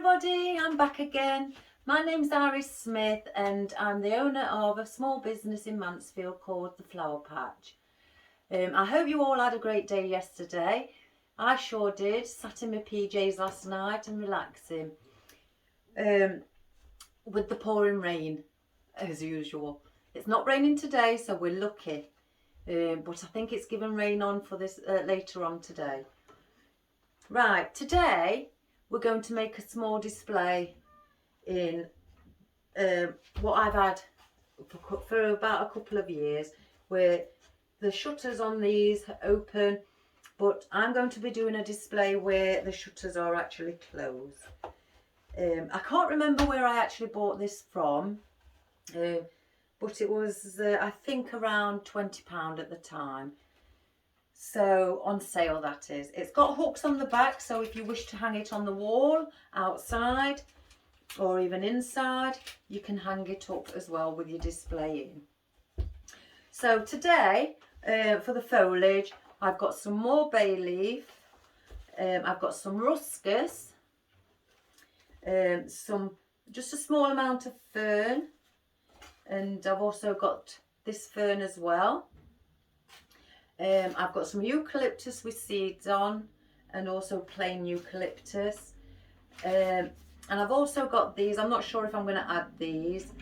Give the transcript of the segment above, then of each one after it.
everybody, I'm back again. My name's Iris Smith and I'm the owner of a small business in Mansfield called the Flower Patch. I hope you all had a great day yesterday. I sure did. Sat in my PJs last night and relaxing with the pouring rain as usual. It's not raining today, so we're lucky, but I think it's given rain on for this later on today. Right, today we're going to make a small display in what I've had for about a couple of years, where the shutters on these open, but I'm going to be doing a display where the shutters are actually closed. I can't remember where I actually bought this from, but it was I think around £20 at the time. So on sale, that is. It's got hooks on the back, so if you wish to hang it on the wall outside or even inside, you can hang it up as well with your display in. So today for the foliage, I've got some more bay leaf, I've got some ruscus, just a small amount of fern, and I've also got this fern as well. I've got some eucalyptus with seeds on, and also plain eucalyptus, and I've also got these. I'm not sure if I'm going to add these,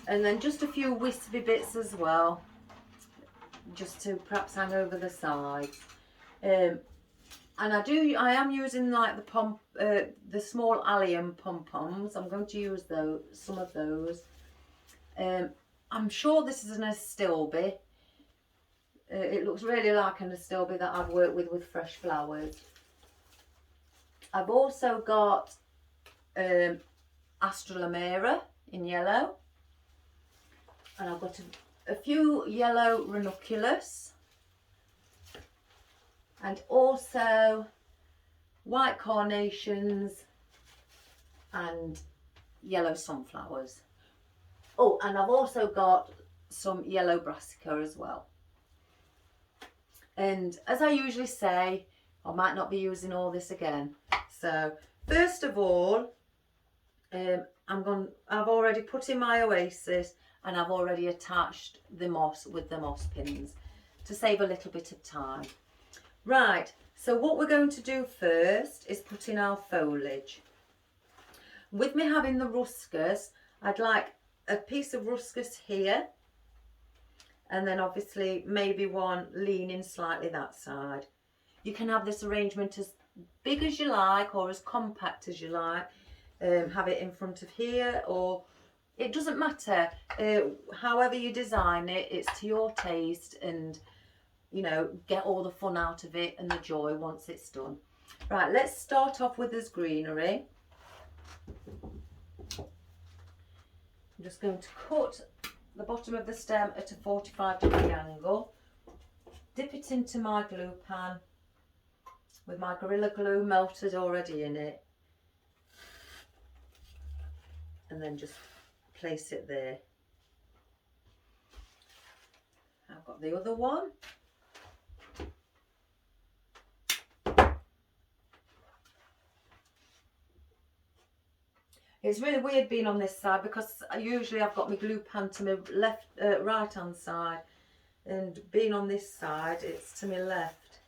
and then just a few wispy bits as well, just to perhaps hang over the sides. And I am using like the small allium pom-poms. I'm going to use some of those. I'm sure this is an astilbe. It looks really like an astilbe that I've worked with fresh flowers. I've also got Astralamera in yellow, and I've got a few yellow ranunculus, and also white carnations and yellow sunflowers. Oh, and I've also got some yellow brassica as well. And as I usually say, I might not be using all this again. So first of all, I've already put in my oasis, and I've already attached the moss with the moss pins to save a little bit of time. Right, so what we're going to do first is put in our foliage. With me having the ruscus, I'd like a piece of ruscus here, and then obviously maybe one leaning slightly that side. You can have this arrangement as big as you like or as compact as you like. Have it in front of here, or it doesn't matter. However you design it, it's to your taste, and you know, get all the fun out of it and the joy once it's done. Right, let's start off with this greenery. I'm just going to cut the bottom of the stem at a 45-degree angle, dip it into my glue pan with my Gorilla Glue melted already in it, and then just place it there. I've got the other one. It's really weird being on this side, because usually I've got my glue pan to my left, right hand side, and being on this side, it's to my left.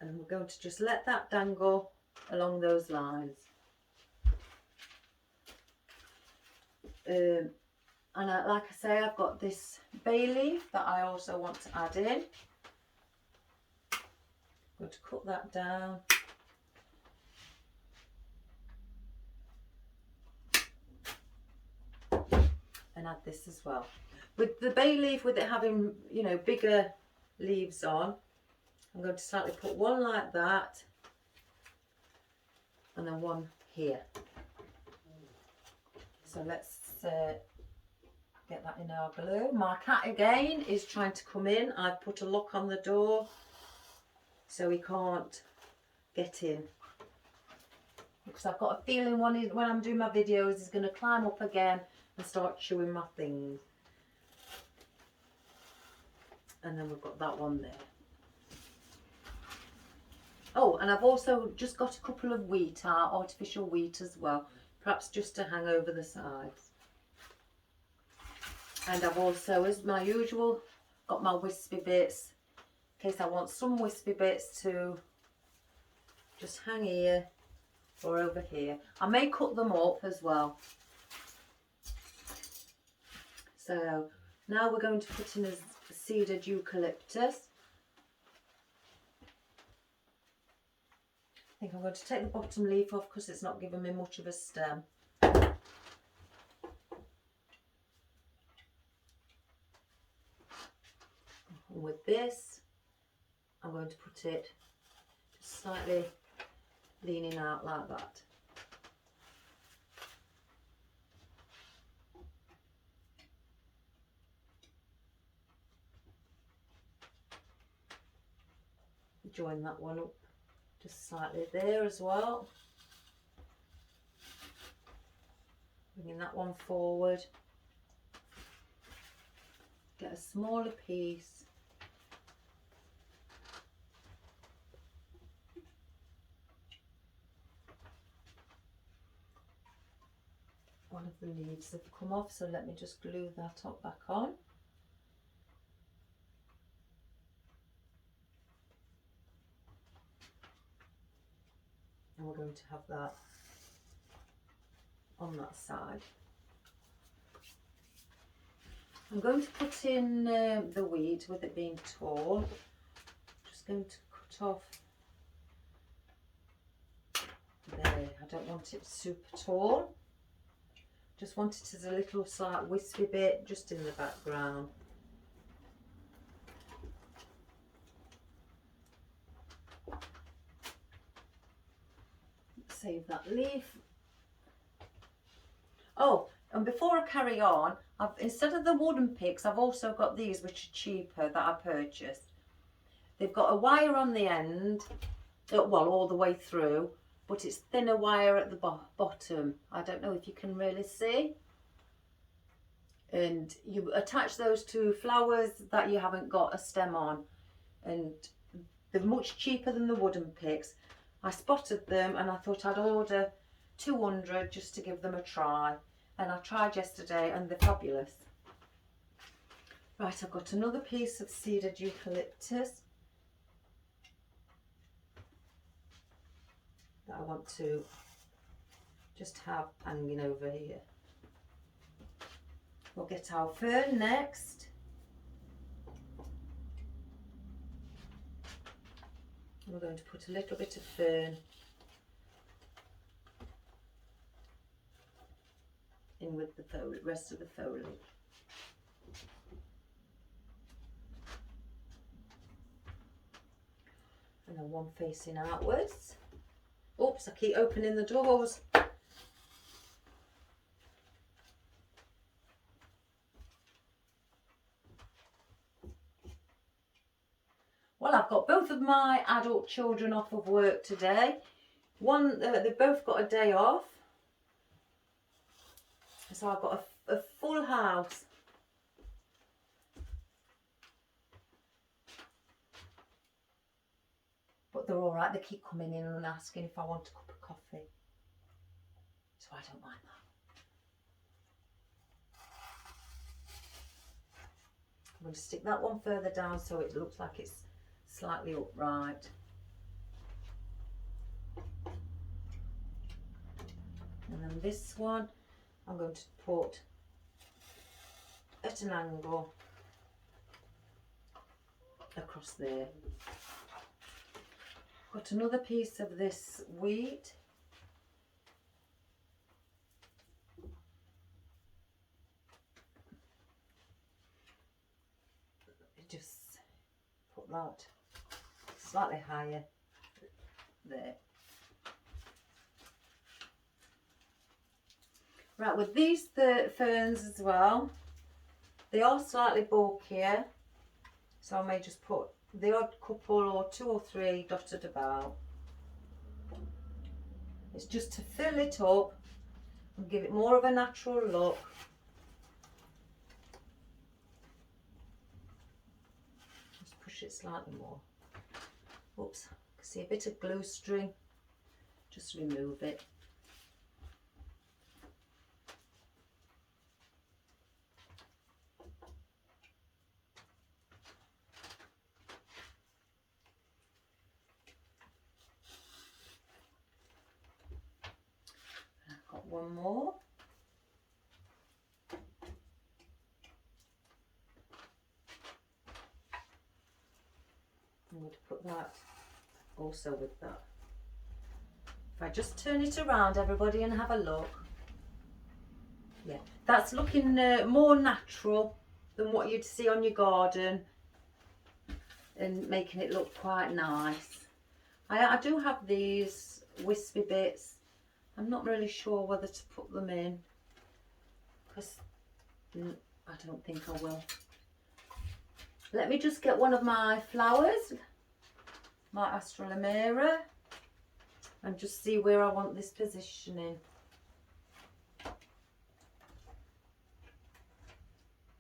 And we're going to just let that dangle along those lines. And like I say, I've got this bay leaf that I also want to add in. I'm going to cut that down. And add this as well. With the bay leaf, with it having, you know, bigger leaves on, I'm going to slightly put one like that, and then one here. So let's get that in our glue. My cat again is trying to come in. I've put a lock on the door so he can't get in, because I've got a feeling when I'm doing my videos, he's going to climb up again and start chewing my things. And then we've got that one there. Oh, and I've also just got a couple of wheat, artificial wheat as well, perhaps just to hang over the sides. And I've also, as my usual, got my wispy bits, in case I want some wispy bits to just hang here or over here. I may cut them up as well. So now we're going to put in a seeded eucalyptus. I think I'm going to take the bottom leaf off because it's not giving me much of a stem. And with this, I'm going to put it just slightly leaning out like that. Join that one up just slightly there as well. Bringing that one forward. Get a smaller piece. One of the leaves have come off, so let me just glue that up back on. And we're going to have that on that side. I'm going to put in the weed with it being tall. Just going to cut off there. I don't want it super tall. Just want it as a little slight wispy bit just in the background. Save that leaf. Oh, and before I carry on, instead of the wooden picks, I've also got these which are cheaper that I purchased. They've got a wire on the end, well, all the way through, but it's thinner wire at the bottom. I don't know if you can really see. And you attach those to flowers that you haven't got a stem on, and they're much cheaper than the wooden picks. I spotted them and I thought I'd order 200 just to give them a try, and I tried yesterday and they're fabulous. Right, I've got another piece of seeded eucalyptus that I want to just have hanging over here. We'll get our fern next. We're going to put a little bit of fern in with the rest of the foliage. And then one facing outwards. Oops, I keep opening the doors. Well, I've got both of my adult children off of work today. They've both got a day off. So I've got a full house. But they're all right. They keep coming in and asking if I want a cup of coffee. So I don't mind that. I'm going to stick that one further down so it looks like it's slightly upright. And then this one I'm going to put at an angle across there. Got another piece of this wheat. Just put that slightly higher there. Right, with these ferns as well, they are slightly bulkier, so I may just put the odd couple or 2 or 3 dotted about. It's just to fill it up and give it more of a natural look. Just push it slightly more. Oops, see a bit of glue string, just remove it. I've got one more. I'm going to put that also with that. If I just turn it around, everybody, and have a look. Yeah, that's looking more natural than what you'd see on your garden and making it look quite nice. I do have these wispy bits. I'm not really sure whether to put them in because I don't think I will. Let me just get one of my flowers, my Astralimera, and just see where I want this positioning.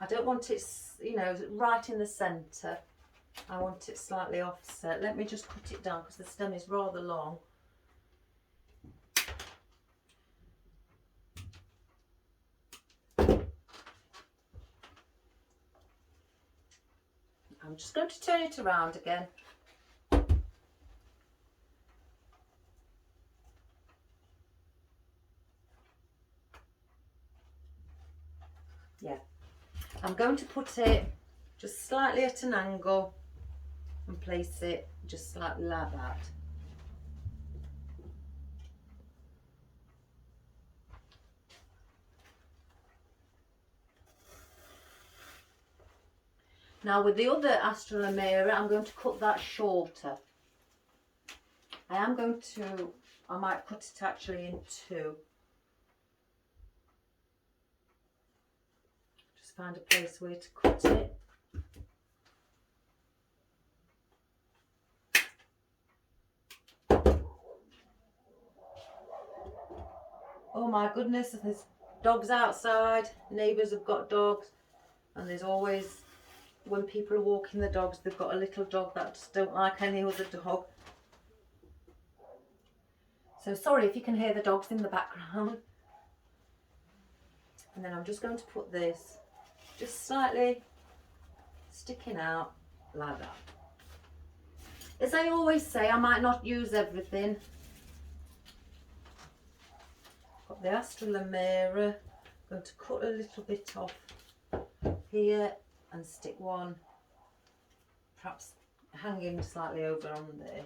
I don't want it, you know, right in the centre. I want it slightly offset. Let me just cut it down because the stem is rather long. I'm just going to turn it around again. Yeah, I'm going to put it just slightly at an angle and place it just slightly like that. Now with the other Astralimera, I'm going to cut that shorter. I might cut it actually in two. Just find a place where to cut it. Oh my goodness, there's dogs outside, neighbours have got dogs, and there's always, when people are walking the dogs, they've got a little dog that just don't like any other dog. So sorry if you can hear the dogs in the background. And then I'm just going to put this just slightly sticking out like that. As I always say, I might not use everything. Got the Astralimera, going to cut a little bit off here and stick one perhaps hanging slightly over on there.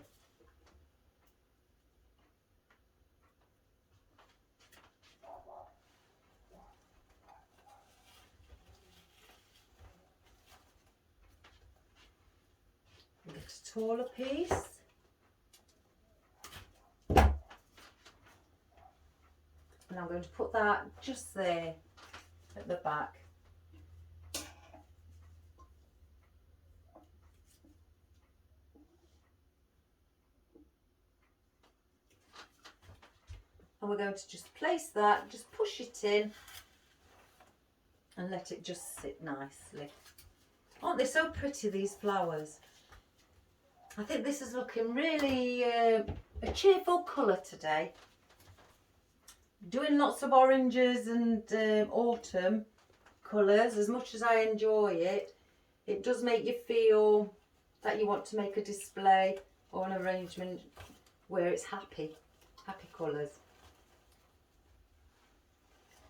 Get a taller piece. And I'm going to put that just there at the back. And we're going to just place that, just push it in and let it just sit nicely. Aren't they so pretty, these flowers? I think this is looking really a cheerful colour today. Doing lots of oranges and autumn colours, as much as I enjoy it, it does make you feel that you want to make a display or an arrangement where it's happy colours.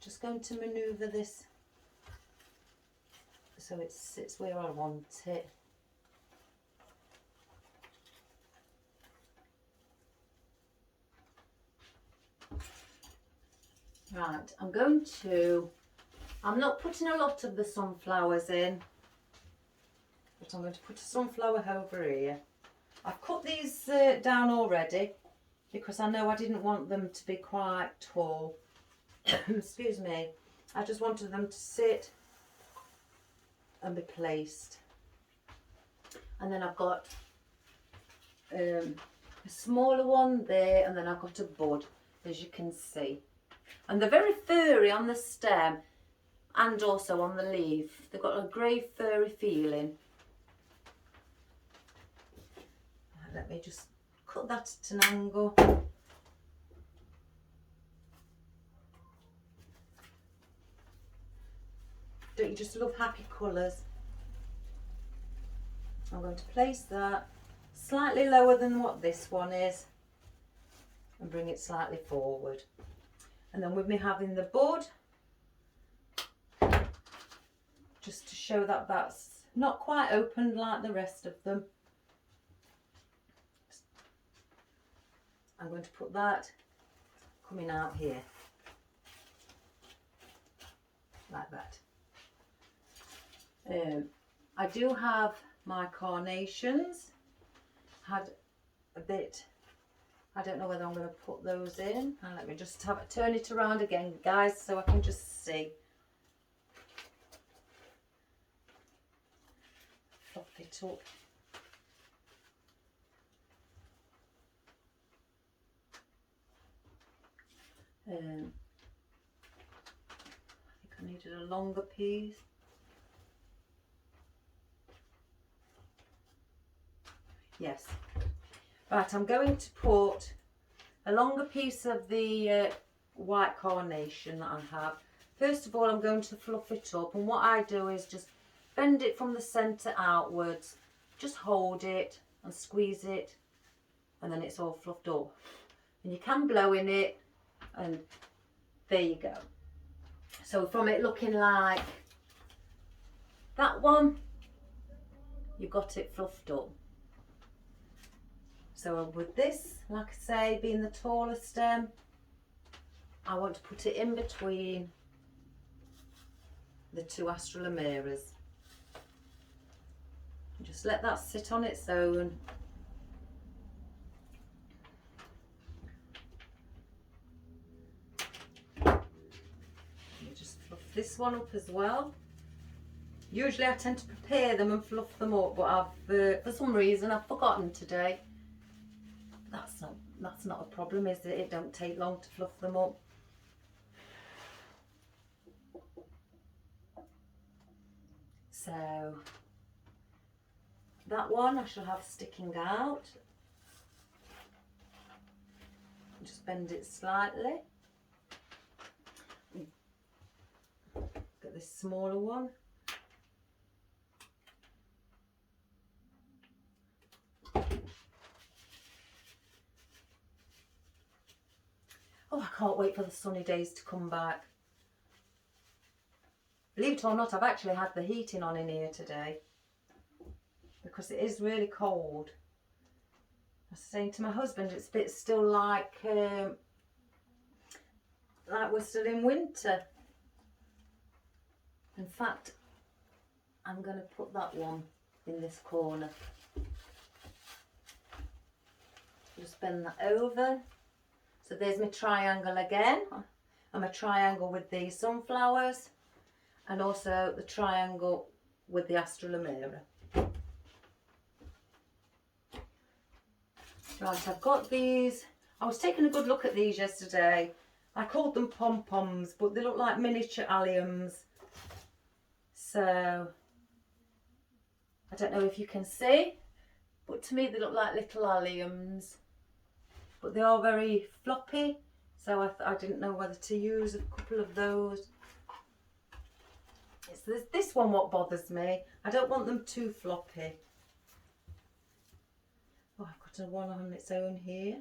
Just going to manoeuvre this so it sits where I want it. Right, I'm not putting a lot of the sunflowers in, but I'm going to put a sunflower over here. I've cut these down already because I know I didn't want them to be quite tall. Excuse me. I just wanted them to sit and be placed. And then I've got a smaller one there, and then I've got a bud, as you can see. And they're very furry on the stem and also on the leaf. They've got a grey furry feeling. Let me just cut that at an angle. Don't you just love happy colours? I'm going to place that slightly lower than what this one is and bring it slightly forward. And then with me having the bud, just to show that that's not quite opened like the rest of them, I'm going to put that coming out here, like that. I do have my carnations, had a bit, I don't know whether I'm going to put those in, and let me just turn it around again, guys, so I can just see. Fluff it up. I think I needed a longer piece. Yes. Right, I'm going to put a longer piece of the white carnation that I have. First of all, I'm going to fluff it up, and what I do is just bend it from the centre outwards, just hold it and squeeze it, and then it's all fluffed up. And you can blow in it, and there you go. So from it looking like that one, you've got it fluffed up. So with this, like I say, being the taller stem, I want to put it in between the two Astralameras. Just let that sit on its own. Just fluff this one up as well. Usually I tend to prepare them and fluff them up, but I've for some reason I've forgotten today. That's not a problem, is it? It don't take long to fluff them up. So that one I shall have sticking out. Just bend it slightly. Get this smaller one. Oh, I can't wait for the sunny days to come back. Believe it or not, I've actually had the heating on in here today because it is really cold. I was saying to my husband, it's a bit still like we're still in winter. In fact, I'm going to put that one in this corner. Just bend that over. So there's my triangle again, and my triangle with the sunflowers, and also the triangle with the Astralamera. Right, I've got these. I was taking a good look at these yesterday. I called them pom-poms, but they look like miniature alliums. So I don't know if you can see, but to me they look like little alliums. But they are very floppy, so I didn't know whether to use a couple of those. It's this one what bothers me. I don't want them too floppy. Oh, I've got one on its own here.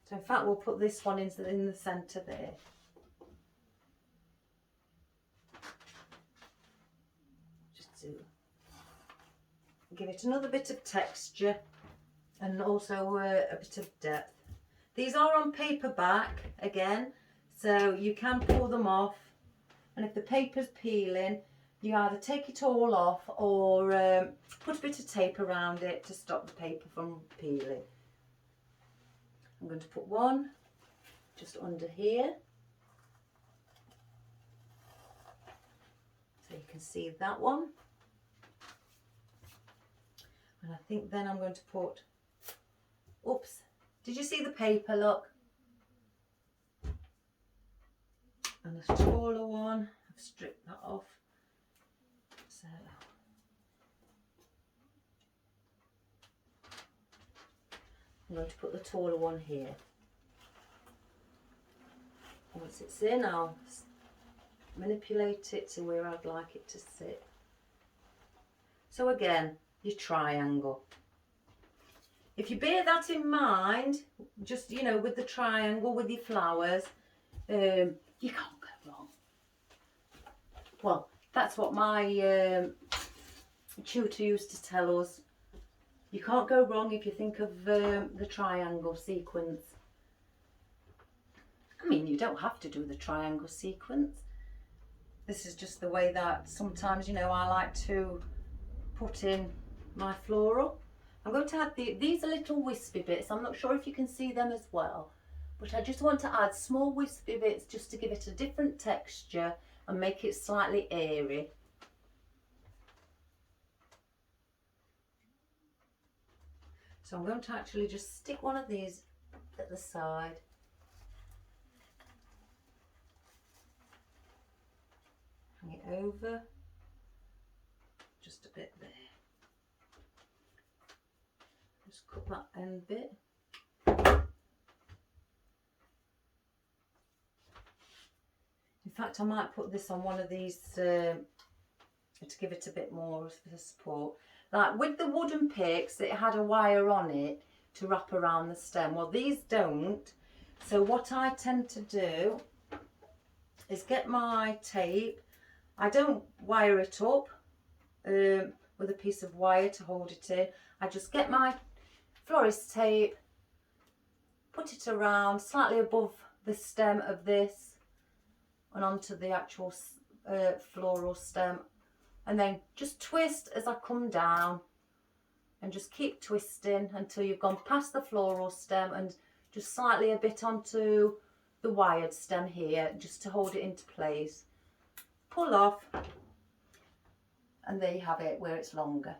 So in fact, we'll put this one in the centre there. Just to give it another bit of texture and also a bit of depth. These are on paperback again, so you can pull them off, and if the paper's peeling, you either take it all off or put a bit of tape around it to stop the paper from peeling. I'm going to put one just under here, so you can see that one. And I think then I'm going to put, oops, did you see the paper, look? And the taller one, I've stripped that off. So I'm going to put the taller one here. Once it's in, I'll manipulate it to where I'd like it to sit. So again, your triangle. If you bear that in mind, just, you know, with the triangle, with your flowers, you can't go wrong. Well, that's what my tutor used to tell us. You can't go wrong if you think of the triangle sequence. I mean, you don't have to do the triangle sequence. This is just the way that sometimes, you know, I like to put in my floral. I'm going to add these are little wispy bits. I'm not sure if you can see them as well, but I just want to add small wispy bits just to give it a different texture and make it slightly airy. So I'm going to actually just stick one of these at the side. Hang it over, just a bit there. Just cut that end bit. In fact, I might put this on one of these to give it a bit more of the support. Like with the wooden picks, it had a wire on it to wrap around the stem. Well, these don't. So what I tend to do is get my tape. I don't wire it up with a piece of wire to hold it in. I just get my florist tape, put it around slightly above the stem of this and onto the actual floral stem, and then just twist as I come down and just keep twisting until you've gone past the floral stem and just slightly a bit onto the wired stem here, just to hold it into place. Pull off, and there you have it where it's longer.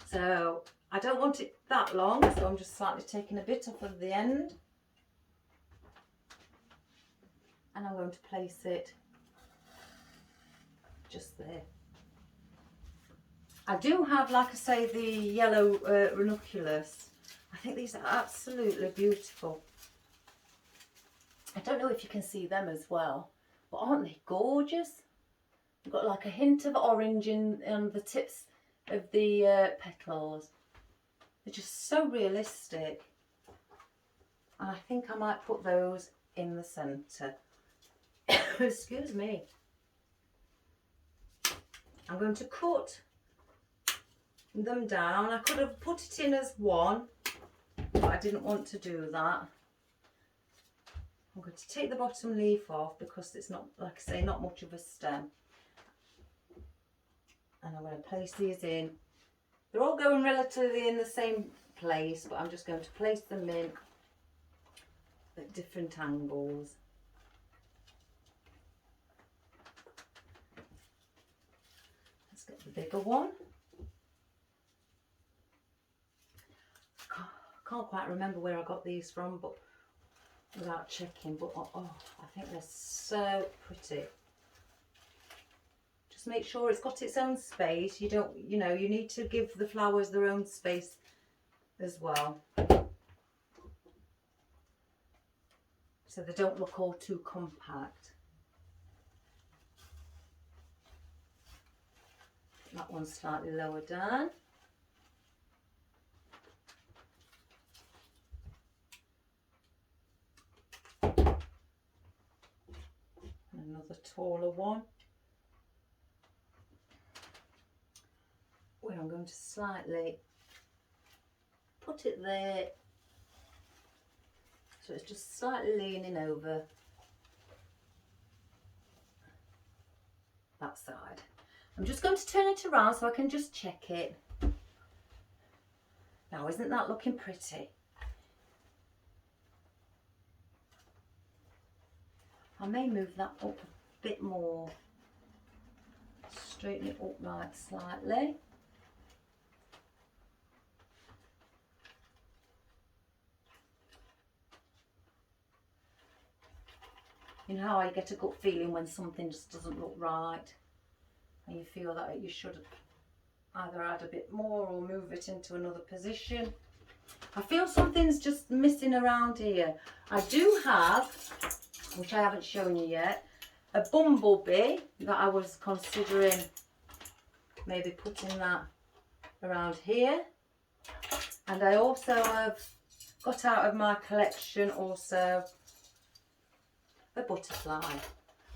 So I don't want it that long, so I'm just slightly taking a bit off of the end, and I'm going to place it just there. I do have, like I say, the yellow ranunculus. I think these are absolutely beautiful. I don't know if you can see them as well, but aren't they gorgeous? They've got like a hint of orange in the tips of the petals. They're just so realistic. And I think I might put those in the centre. Excuse me. I'm going to cut them down. I could have put it in as one, but I didn't want to do that. I'm going to take the bottom leaf off because it's not, like I say, not much of a stem. And I'm going to place these in. They're all going relatively in the same place, but I'm just going to place them in at different angles. Let's get the bigger one. I can't quite remember where I got these from, but without checking, but oh, I think they're so pretty. Just make sure it's got its own space. You don't, you know, you need to give the flowers their own space as well, so they don't look all too compact. That one's slightly lower down. Another taller one, where I'm going to slightly put it there, so it's just slightly leaning over that side. I'm just going to turn it around so I can just check it. Now, isn't that looking pretty? I may move that up a bit more, straighten it up right slightly. You know how I get a gut feeling when something just doesn't look right, and you feel that you should either add a bit more or move it into another position. I feel something's just missing around here. I do have, which I haven't shown you yet, a bumblebee that I was considering maybe putting that around here. And I also have got out of my collection also a butterfly,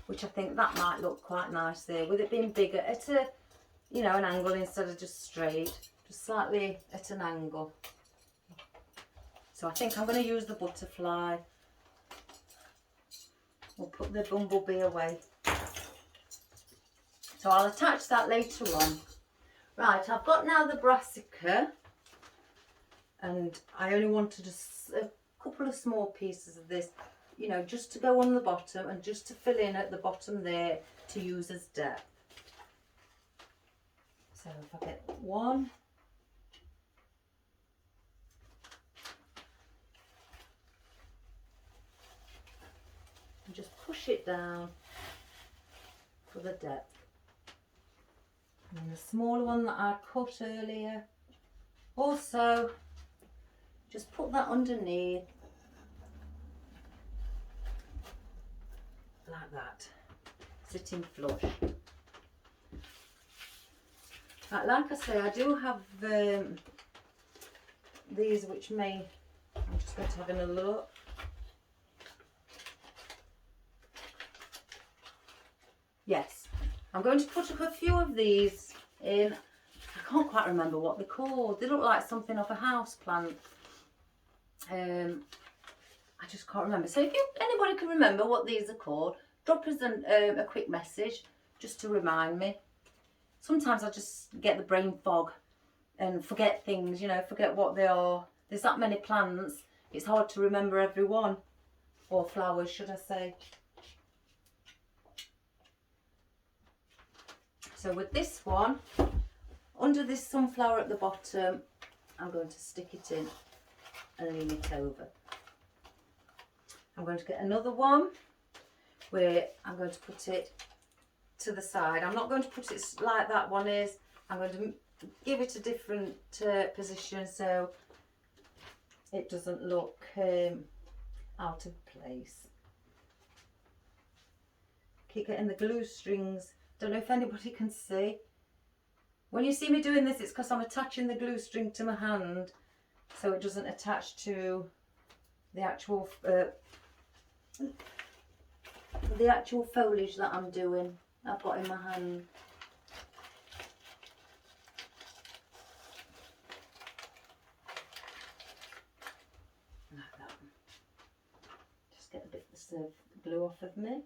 which I think that might look quite nice there, with it being bigger at a, you know, an angle instead of just straight, just slightly at an angle. So I think I'm going to use the butterfly. We'll put the bumblebee away. So I'll attach that later on. Right, I've got now the brassica, and I only wanted a couple of small pieces of this, you know, just to go on the bottom and just to fill in at the bottom there to use as depth. So if I get one, and just push it down for the depth. And the smaller one that I cut earlier, also just put that underneath like that, sitting flush. Like I say, I do have these which may, I'm just going to have another look. Yes, I'm going to put a few of these in. I can't quite remember what they're called. They look like something off a house plant. I just can't remember. So if anybody can remember what these are called, drop us a quick message just to remind me. Sometimes I just get the brain fog and forget things, you know, forget what they are. There's that many plants, it's hard to remember every one. Or flowers, should I say. So with this one, under this sunflower at the bottom, I'm going to stick it in and lean it over. I'm going to get another one where I'm going to put it to the side. I'm not going to put it like that one is. I'm going to give it a different position so it doesn't look out of place. Keep getting the glue strings. Don't know if anybody can see. When you see me doing this, it's because I'm attaching the glue string to my hand so it doesn't attach to the actual foliage that I'm doing. I've got in my hand. Like that. Just get a bit of glue off of me.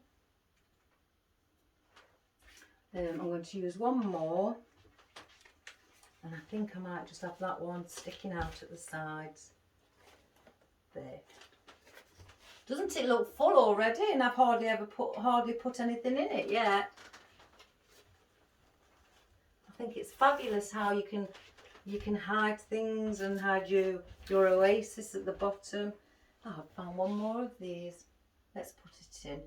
I'm going to use one more, and I think I might just have that one sticking out at the sides. There. Doesn't it look full already? And I've hardly put anything in it yet. I think it's fabulous how you can hide things and hide your oasis at the bottom. Oh, I've found one more of these. Let's put it in.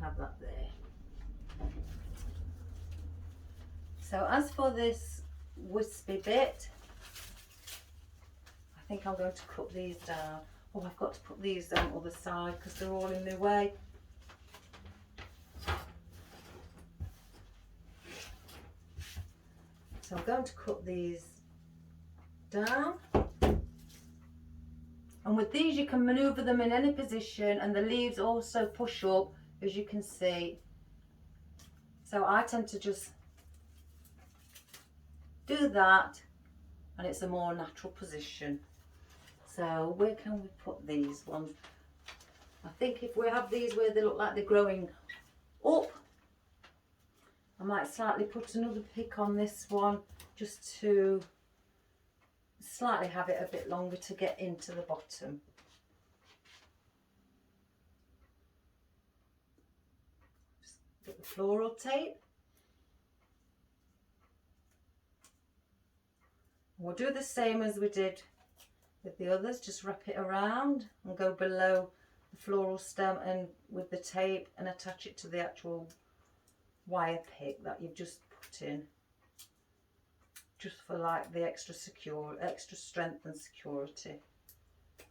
Have that there. So as for this wispy bit, I think I'm going to cut these down. Oh, I've got to put these on the other side because they're all in the way. So I'm going to cut these down. And with these you can manoeuvre them in any position, and the leaves also push up, as you can see. So I tend to just do that, and it's a more natural position. So where can we put these ones? I think if we have these where they look like they're growing up, I might slightly put another pick on this one just to slightly have it a bit longer to get into the bottom. Just get the floral tape. We'll do the same as we did with the others, just wrap it around and go below the floral stem and with the tape and attach it to the actual wire pick that you've just put in, just for like the extra strength and security,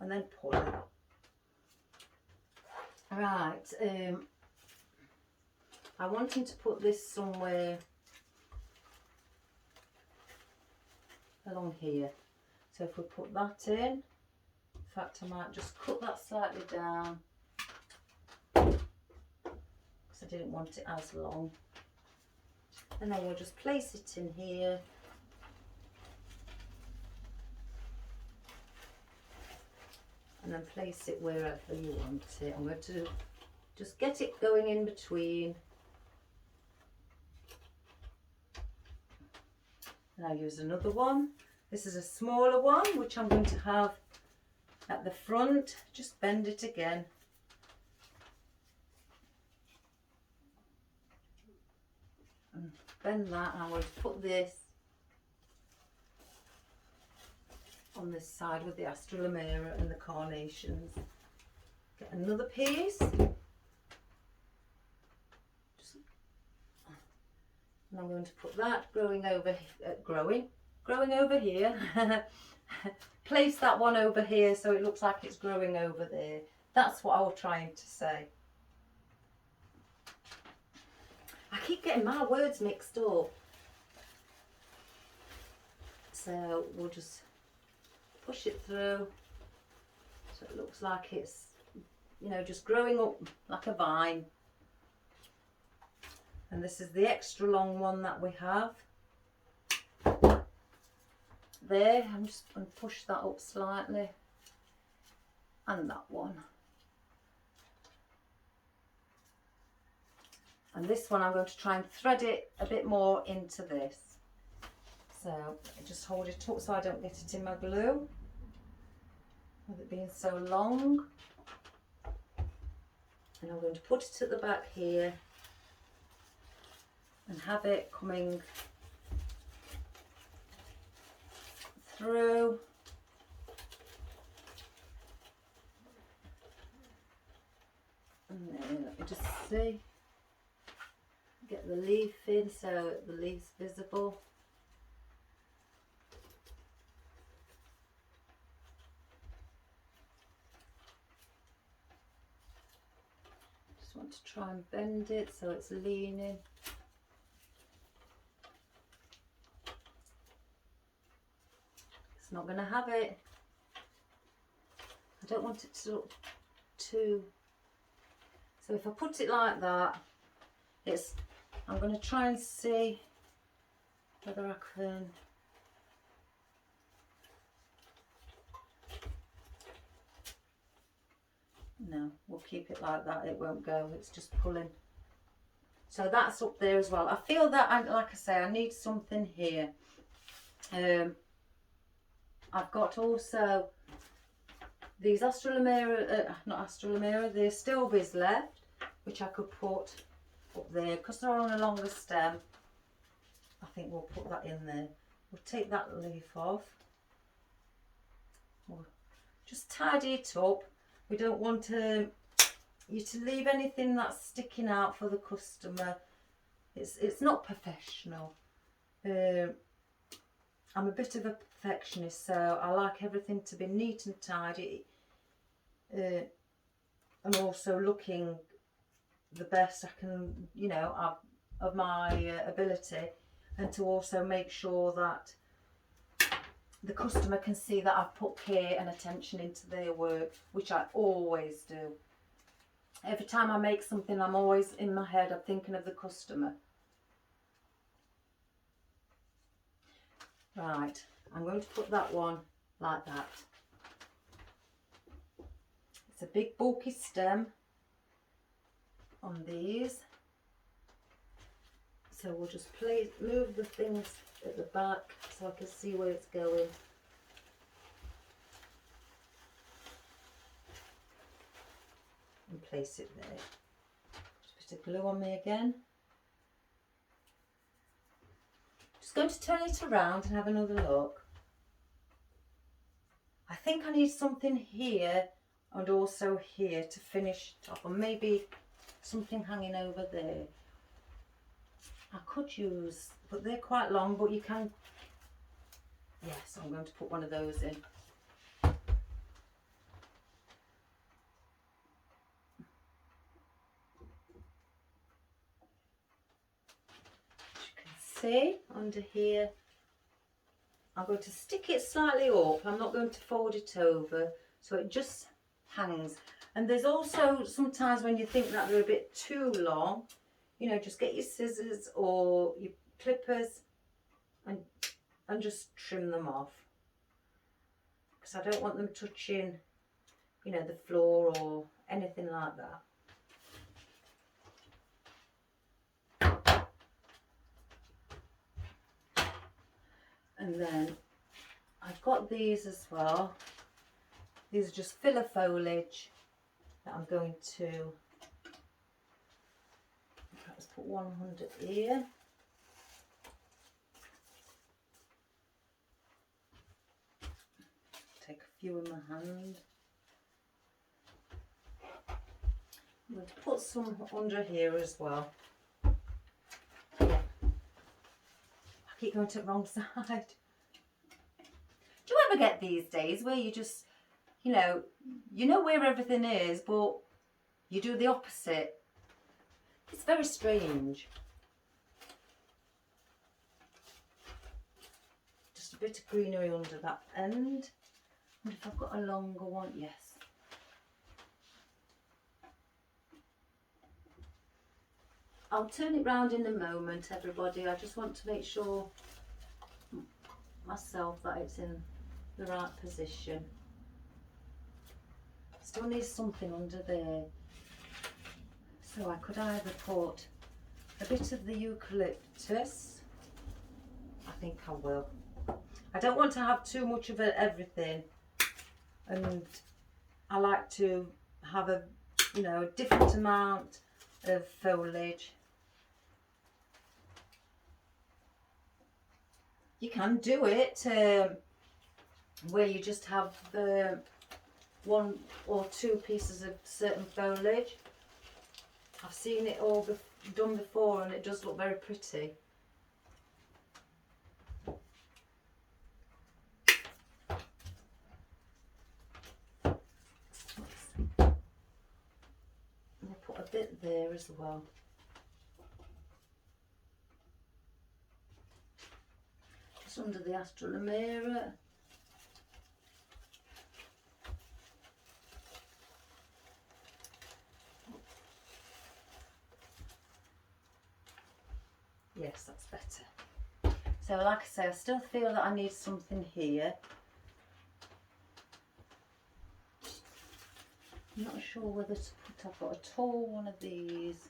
and then pull it. Right, I'm wanting to put this somewhere along here. So if we put that in fact I might just cut that slightly down because I didn't want it as long. And then we'll just place it in here. And then place it wherever you want it. I'm going to just get it going in between. And I'll use another one. This is a smaller one, which I'm going to have at the front. Just bend it again. And bend that, and I'm going to put this on this side with the astrolomera and the carnations. Get another piece. And I'm going to put that growing over here. Place that one over here so it looks like it's growing over there. That's what I was trying to say. I keep getting my words mixed up. So we'll just push it through so it looks like it's, you know, just growing up like a vine. And this is the extra long one that we have. There, I'm just going to push that up slightly. And that one. And this one I'm going to try and thread it a bit more into this. So I just hold it up so I don't get it in my glue. With it being so long. And I'm going to put it at the back here. And have it coming through. And then let me just see. Get the leaf in so the leaf's visible. Just want to try and bend it so it's leaning. Not going to have it. I don't want it to look too. So if I put it like that, I'm going to try and see whether I can. No, we'll keep it like that. It won't go. It's just pulling. So that's up there as well. I feel that, like I say, I need something here. I've got also these astrolomera, not astrolomera, they're stilbes left, which I could put up there because they're on a longer stem. I think we'll put that in there. We'll take that leaf off. We'll just tidy it up. We don't want you to leave anything that's sticking out for the customer. It's not professional. I'm a bit of a perfectionist, so I like everything to be neat and tidy, and also looking the best I can, you know, of my ability, and to also make sure that the customer can see that I've put care and attention into their work, which I always do. Every time I make something, I'm always in my head, I'm thinking of the customer. Right, I'm going to put that one like that. It's a big bulky stem on these. So we'll just move the things at the back so I can see where it's going. And place it there. Just a bit of glue on me again. Just going to turn it around and have another look. I think I need something here and also here to finish it off, or maybe something hanging over there. I could use, but they're quite long, but you can, yes, I'm going to put one of those in. As you can see under here, I'm going to stick it slightly up. I'm not going to fold it over, so it just hangs. And there's also sometimes when you think that they're a bit too long, you know, just get your scissors or your clippers and just trim them off, because I don't want them touching, you know, the floor or anything like that. And then I've got these as well. These are just filler foliage that I'm going to, let's put one under here. Take a few in my hand. I'm going to put some under here as well. Yeah. I keep going to the wrong side. Do you ever get these days where you just, you know where everything is, but you do the opposite? It's very strange. Just a bit of greenery under that end. And if I've got a longer one, yes. I'll turn it round in a moment, everybody. I just want to make sure myself that it's in the right position. Still need something under there. So I could either put a bit of the eucalyptus. I think I will. I don't want to have too much of everything, and I like to have a, you know, a different amount of foliage. You can do it where you just have one or two pieces of certain foliage. I've seen it all done before, and it does look very pretty. I'll put a bit there as well. Just under the Astrolomera. Yes, that's better. So like I say, I still feel that I need something here. I'm not sure whether to put, I've got a tall one of these.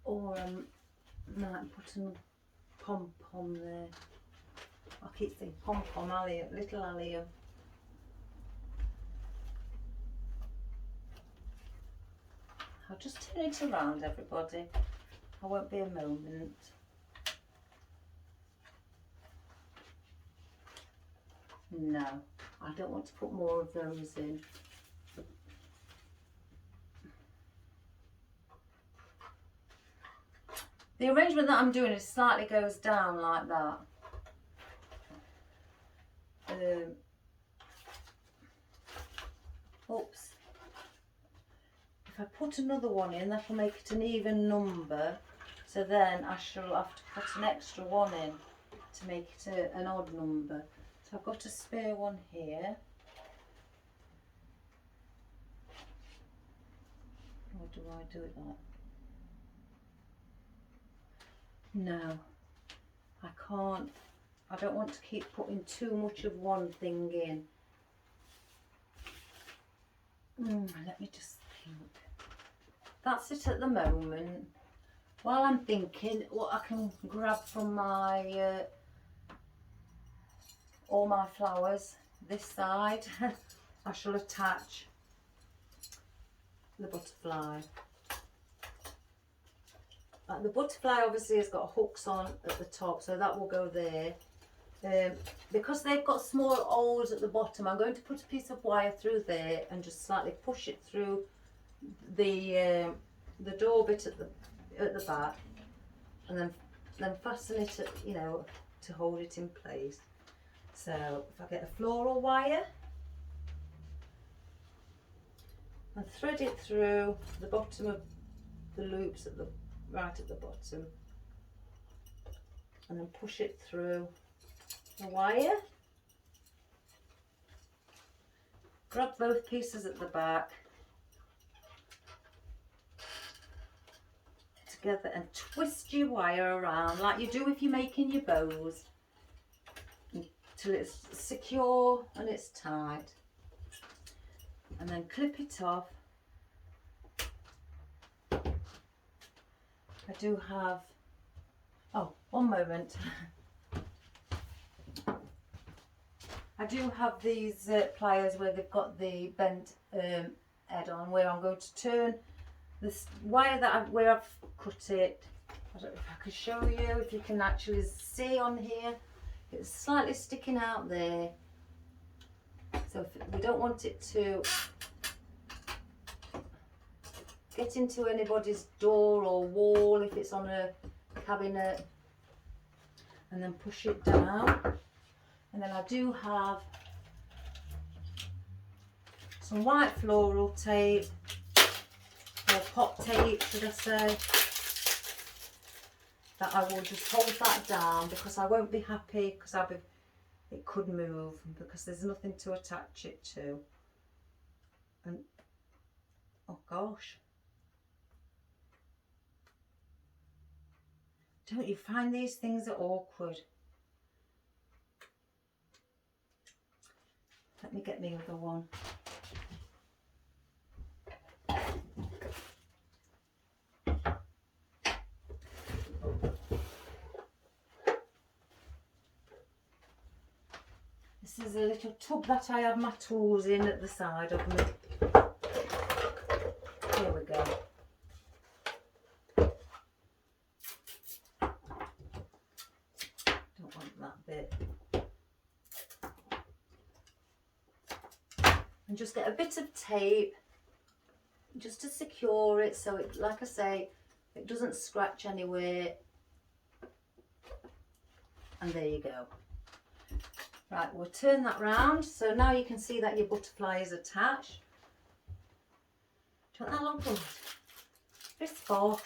Or I might put a pom-pom there. I keep saying pom-pom, allium, little allium. I'll just turn it around, everybody. I won't be a moment. No, I don't want to put more of those in. The arrangement that I'm doing is slightly goes down like that. Oops. If I put another one in, that will make it an even number. So then I shall have to put an extra one in to make it an odd number. So I've got a spare one here. Or do I do it like? No, I can't. I don't want to keep putting too much of one thing in. Let me just think. That's it at the moment. While I'm thinking what I can grab from my all my flowers this side, I shall attach the butterfly. The butterfly obviously has got hooks on at the top, so that will go there. Because they've got small holes at the bottom, I'm going to put a piece of wire through there and just slightly push it through the door bit at the back, and then fasten it at, you know, to hold it in place. So if I get a floral wire and thread it through the bottom of the loops at the right at the bottom, and then push it through the wire. Grab both pieces at the back together and twist your wire around like you do if you're making your bows until it's secure and it's tight, and then clip it off. I do have, oh, one moment. I do have these pliers where they've got the bent head on, where I'm going to turn this wire where I've cut it. I don't know if I can show you, if you can actually see on here. It's slightly sticking out there. So if we don't want it to get into anybody's door or wall if it's on a cabinet, and then push it down. And then I do have some white floral tape, or pop tape should I say, that I will just hold that down, because I won't be happy, because it could move, because there's nothing to attach it to. And oh gosh, don't you find these things are awkward? Let me get me other one. This is a little tub that I have my tools in at the side of me. Here we go. Don't want that bit. And just get a bit of tape just to secure it, so it, like I say, it doesn't scratch anywhere. And there you go. Right, we'll turn that round, so now you can see that your butterfly is attached. Do you want that long one? This far.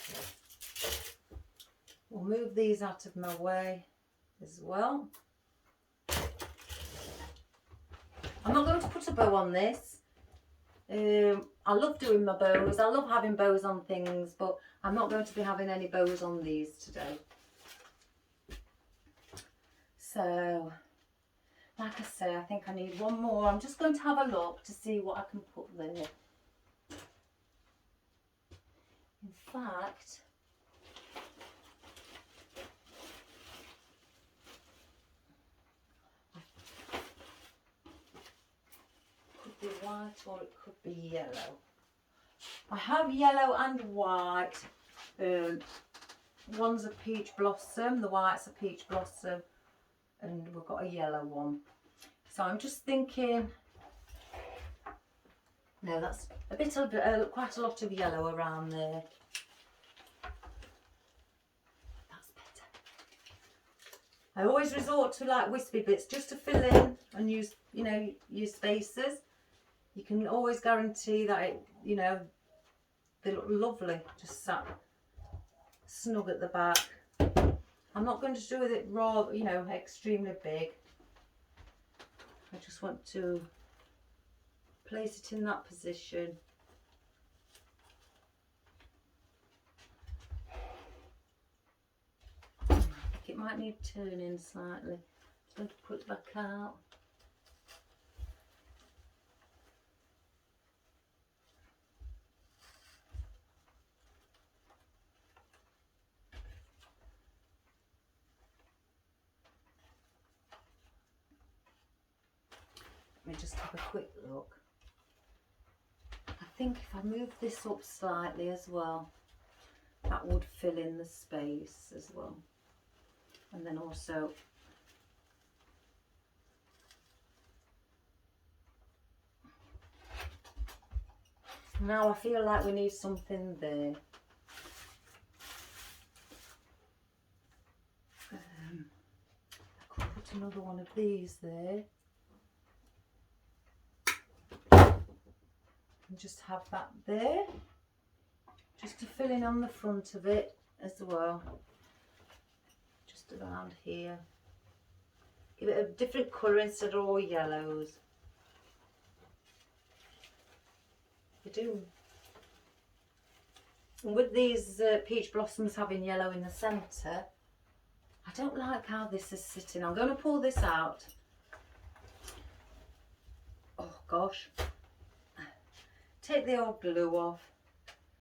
We'll move these out of my way as well. I'm not going to put a bow on this. I love doing my bows. I love having bows on things, but I'm not going to be having any bows on these today. So, like I say, I think I need one more. I'm just going to have a look to see what I can put there. In fact, it could be white or it could be yellow. I have yellow and white. One's a peach blossom, the white's a peach blossom, and we've got a yellow one. So I'm just thinking, no, that's a bit of quite a lot of yellow around there. That's better. I always resort to like wispy bits just to fill in and use, you know, use spaces. You can always guarantee that it, you know, they look lovely, just sat snug at the back. I'm not going to do with it raw, you know, extremely big. I just want to place it in that position. I think it might need turning slightly. Just going to put it back out. Let me just have a quick look. I think if I move this up slightly as well, that would fill in the space as well. And then also Now I feel like we need something there. I could put another one of these there. And just have that there. Just to fill in on the front of it as well. Just around here. Give it a different colour instead of all yellows. You do. And with these peach blossoms having yellow in the centre, I don't like how this is sitting. I'm going to pull this out. Oh gosh. Take the old glue off.